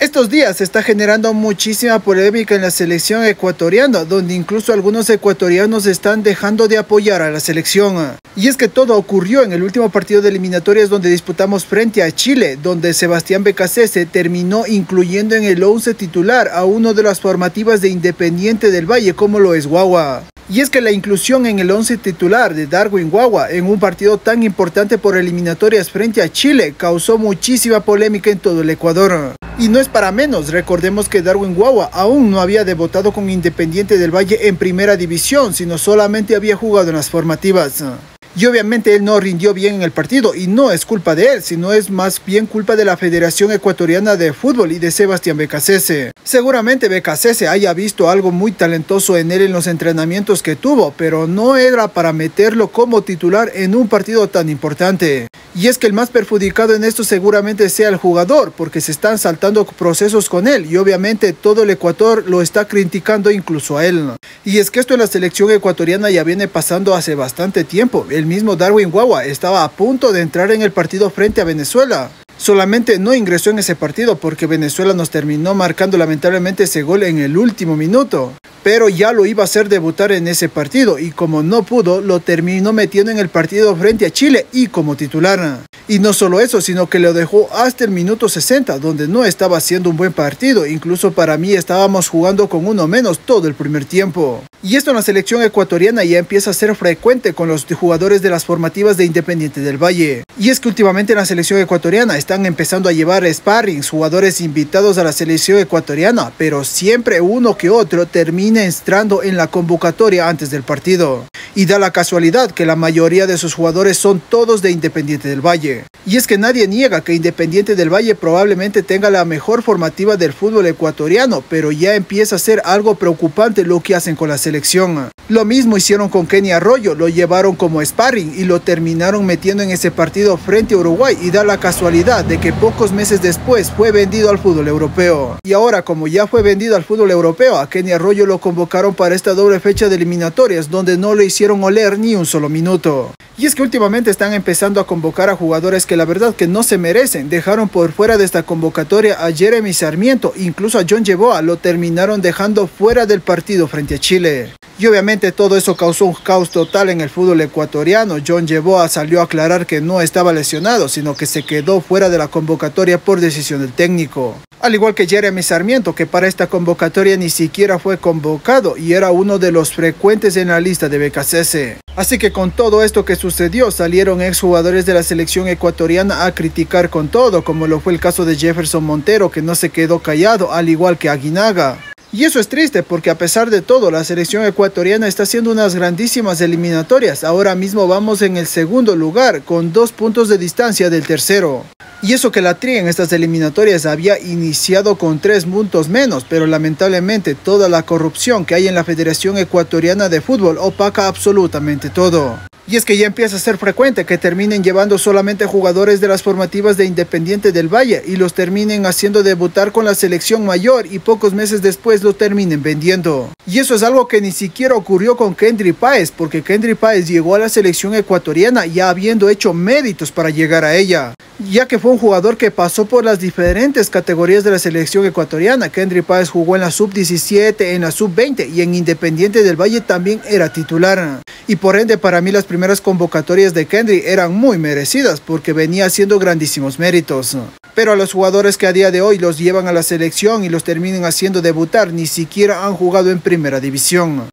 Estos días se está generando muchísima polémica en la selección ecuatoriana, donde incluso algunos ecuatorianos están dejando de apoyar a la selección. Y es que todo ocurrió en el último partido de eliminatorias donde disputamos frente a Chile, donde Sebastián Beccacece terminó incluyendo en el 11 titular a uno de las formativas de Independiente del Valle como lo es Guagua. Y es que la inclusión en el 11 titular de Darwin Guagua en un partido tan importante por eliminatorias frente a Chile causó muchísima polémica en todo el Ecuador. Y no es para menos, recordemos que Darwin Guagua aún no había debutado con Independiente del Valle en primera división, sino solamente había jugado en las formativas. Y obviamente él no rindió bien en el partido, y no es culpa de él, sino es más bien culpa de la Federación Ecuatoriana de Fútbol y de Sebastián Beccacece. Seguramente Beccacece haya visto algo muy talentoso en él en los entrenamientos que tuvo, pero no era para meterlo como titular en un partido tan importante. Y es que el más perjudicado en esto seguramente sea el jugador, porque se están saltando procesos con él, y obviamente todo el Ecuador lo está criticando incluso a él. Y es que esto en la selección ecuatoriana ya viene pasando hace bastante tiempo. El mismo Darwin Guagua estaba a punto de entrar en el partido frente a Venezuela. Solamente no ingresó en ese partido porque Venezuela nos terminó marcando lamentablemente ese gol en el último minuto. Pero ya lo iba a hacer debutar en ese partido y como no pudo, lo terminó metiendo en el partido frente a Chile y como titular. Y no solo eso, sino que lo dejó hasta el minuto 60, donde no estaba haciendo un buen partido. Incluso para mí estábamos jugando con uno menos todo el primer tiempo. Y esto en la selección ecuatoriana ya empieza a ser frecuente con los jugadores de las formativas de Independiente del Valle. Y es que últimamente en la selección ecuatoriana están empezando a llevar sparrings, jugadores invitados a la selección ecuatoriana, pero siempre uno que otro termina entrando en la convocatoria antes del partido. Y da la casualidad que la mayoría de sus jugadores son todos de Independiente del Valle. Y es que nadie niega que Independiente del Valle probablemente tenga la mejor formativa del fútbol ecuatoriano, pero ya empieza a ser algo preocupante lo que hacen con la selección. Lo mismo hicieron con Kenny Arroyo, lo llevaron como sparring y lo terminaron metiendo en ese partido frente a Uruguay, y da la casualidad de que pocos meses después fue vendido al fútbol europeo. Y ahora, como ya fue vendido al fútbol europeo, a Kenny Arroyo lo convocaron para esta doble fecha de eliminatorias, donde no le hicieron oler ni un solo minuto. Y es que últimamente están empezando a convocar a jugadores que la verdad que no se merecen. Dejaron por fuera de esta convocatoria a Jeremy Sarmiento, incluso a John Yeboah lo terminaron dejando fuera del partido frente a Chile. Y obviamente todo eso causó un caos total en el fútbol ecuatoriano. John Yeboah salió a aclarar que no estaba lesionado, sino que se quedó fuera de la convocatoria por decisión del técnico. Al igual que Jeremy Sarmiento, que para esta convocatoria ni siquiera fue convocado y era uno de los frecuentes en la lista de Beccacece. Así que con todo esto que sucedió, salieron exjugadores de la selección ecuatoriana a criticar con todo, como lo fue el caso de Jefferson Montero, que no se quedó callado, al igual que Aguinaga. Y eso es triste porque a pesar de todo, la selección ecuatoriana está haciendo unas grandísimas eliminatorias. Ahora mismo vamos en el segundo lugar, con 2 puntos de distancia del tercero. Y eso que la Tri en estas eliminatorias había iniciado con 3 puntos menos, pero lamentablemente toda la corrupción que hay en la Federación Ecuatoriana de Fútbol opaca absolutamente todo. Y es que ya empieza a ser frecuente que terminen llevando solamente jugadores de las formativas de Independiente del Valle y los terminen haciendo debutar con la selección mayor y pocos meses después lo terminen vendiendo. Y eso es algo que ni siquiera ocurrió con Kendry Páez, porque Kendry Páez llegó a la selección ecuatoriana ya habiendo hecho méritos para llegar a ella, ya que fue un jugador que pasó por las diferentes categorías de la selección ecuatoriana. Kendry Páez jugó en la sub-17, en la sub-20 y en Independiente del Valle también era titular. Y por ende para mí las primeras convocatorias de Kendry eran muy merecidas porque venía haciendo grandísimos méritos. Pero a los jugadores que a día de hoy los llevan a la selección y los terminan haciendo debutar ni siquiera han jugado en primera división.